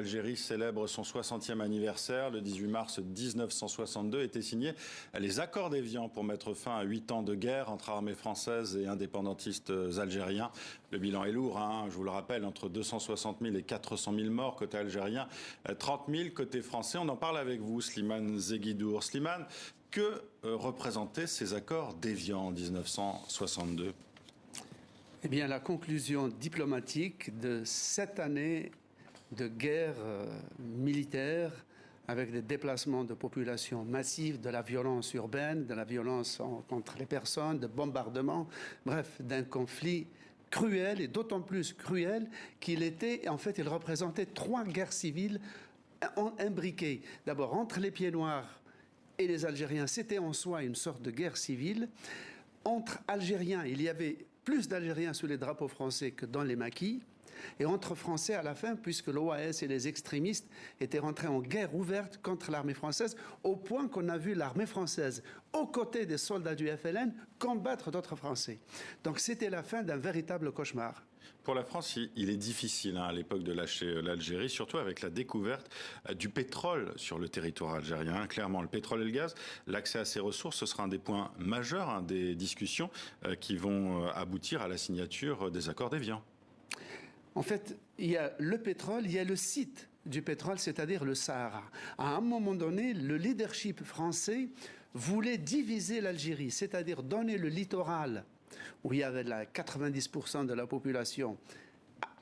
L'Algérie célèbre son 60e anniversaire. Le 18 mars 1962 étaient signés les accords d'Évian pour mettre fin à 8 ans de guerre entre armées françaises et indépendantistes algériens. Le bilan est lourd, je vous le rappelle, entre 260 000 et 400 000 morts côté algérien, 30 000 côté français. On en parle avec vous, Slimane Zeguidour. Slimane, que représentaient ces accords d'Évian en 1962 ? Eh bien, la conclusion diplomatique de 7 années de guerre militaire avec des déplacements de population massifs, de la violence urbaine, de la violence contre les personnes, de bombardements, bref, d'un conflit cruel et d'autant plus cruel qu'il était, en fait, il représentait 3 guerres civiles imbriquées. D'abord, entre les Pieds Noirs et les Algériens, c'était en soi une sorte de guerre civile. Entre Algériens, il y avait plus d'Algériens sous les drapeaux français que dans les maquis. Et entre Français à la fin, puisque l'OAS et les extrémistes étaient rentrés en guerre ouverte contre l'armée française, au point qu'on a vu l'armée française, aux côtés des soldats du FLN, combattre d'autres Français. Donc c'était la fin d'un véritable cauchemar. Pour la France, il est difficile à l'époque de lâcher l'Algérie, surtout avec la découverte du pétrole sur le territoire algérien. Clairement, le pétrole et le gaz, l'accès à ces ressources, ce sera un des points majeurs des discussions qui vont aboutir à la signature des accords d'Évian. En fait, il y a le pétrole, il y a le site du pétrole, c'est-à-dire le Sahara. À un moment donné, le leadership français voulait diviser l'Algérie, c'est-à-dire donner le littoral, où il y avait 90% de la population,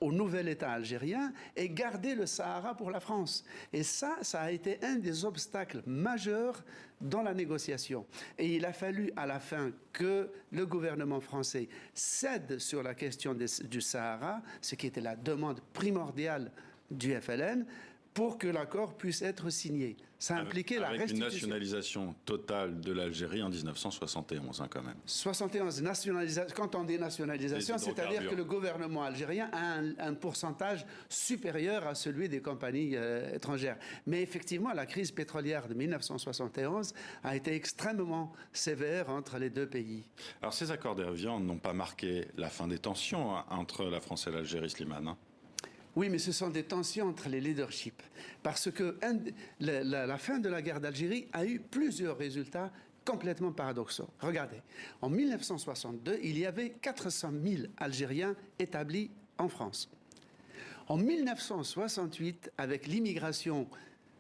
au nouvel État algérien et garder le Sahara pour la France. Et ça a été un des obstacles majeurs dans la négociation. Et il a fallu à la fin que le gouvernement français cède sur la question du Sahara, ce qui était la demande primordiale du FLN, pour que l'accord puisse être signé. Ça impliquait la restitution. Avec une nationalisation totale de l'Algérie en 1971, quand même. 71, quand on dit nationalisation, c'est-à-dire que le gouvernement algérien a un pourcentage supérieur à celui des compagnies étrangères. Mais effectivement, la crise pétrolière de 1971 a été extrêmement sévère entre les deux pays. Alors ces accords d'Évian n'ont pas marqué la fin des tensions entre la France et l'Algérie, Slimane. Oui, mais ce sont des tensions entre les leaderships. Parce que la fin de la guerre d'Algérie a eu plusieurs résultats complètement paradoxaux. Regardez, en 1962, il y avait 400 000 Algériens établis en France. En 1968, avec l'immigration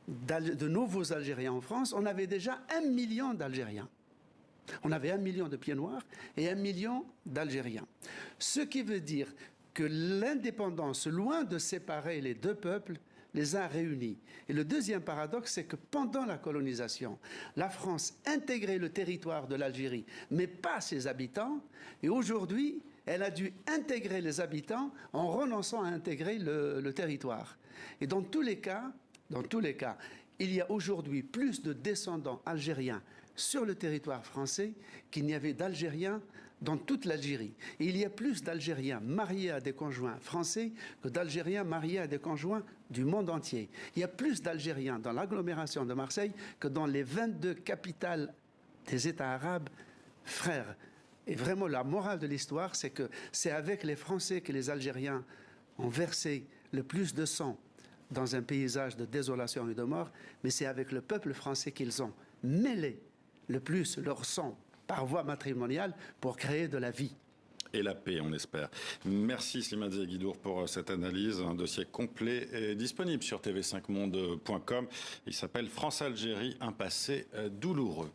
de nouveaux Algériens en France, on avait déjà 1 million d'Algériens. On avait 1 million de Pieds Noirs et 1 million d'Algériens. Ce qui veut dire que l'indépendance, loin de séparer les deux peuples, les a réunis. Et le deuxième paradoxe, c'est que pendant la colonisation, la France intégrait le territoire de l'Algérie, mais pas ses habitants. Et aujourd'hui, elle a dû intégrer les habitants en renonçant à intégrer le territoire. Et dans tous les cas, il y a aujourd'hui plus de descendants algériens sur le territoire français qu'il n'y avait d'Algériens dans toute l'Algérie. Et il y a plus d'Algériens mariés à des conjoints français que d'Algériens mariés à des conjoints du monde entier. Il y a plus d'Algériens dans l'agglomération de Marseille que dans les 22 capitales des États arabes frères. Et vraiment, la morale de l'histoire, c'est que c'est avec les Français que les Algériens ont versé le plus de sang dans un paysage de désolation et de mort, mais c'est avec le peuple français qu'ils ont mêlé le plus leur sang par voie matrimoniale pour créer de la vie. Et la paix, on espère. Merci Slimane Zeguidour pour cette analyse. Un dossier complet est disponible sur tv5monde.com. Il s'appelle France-Algérie, un passé douloureux.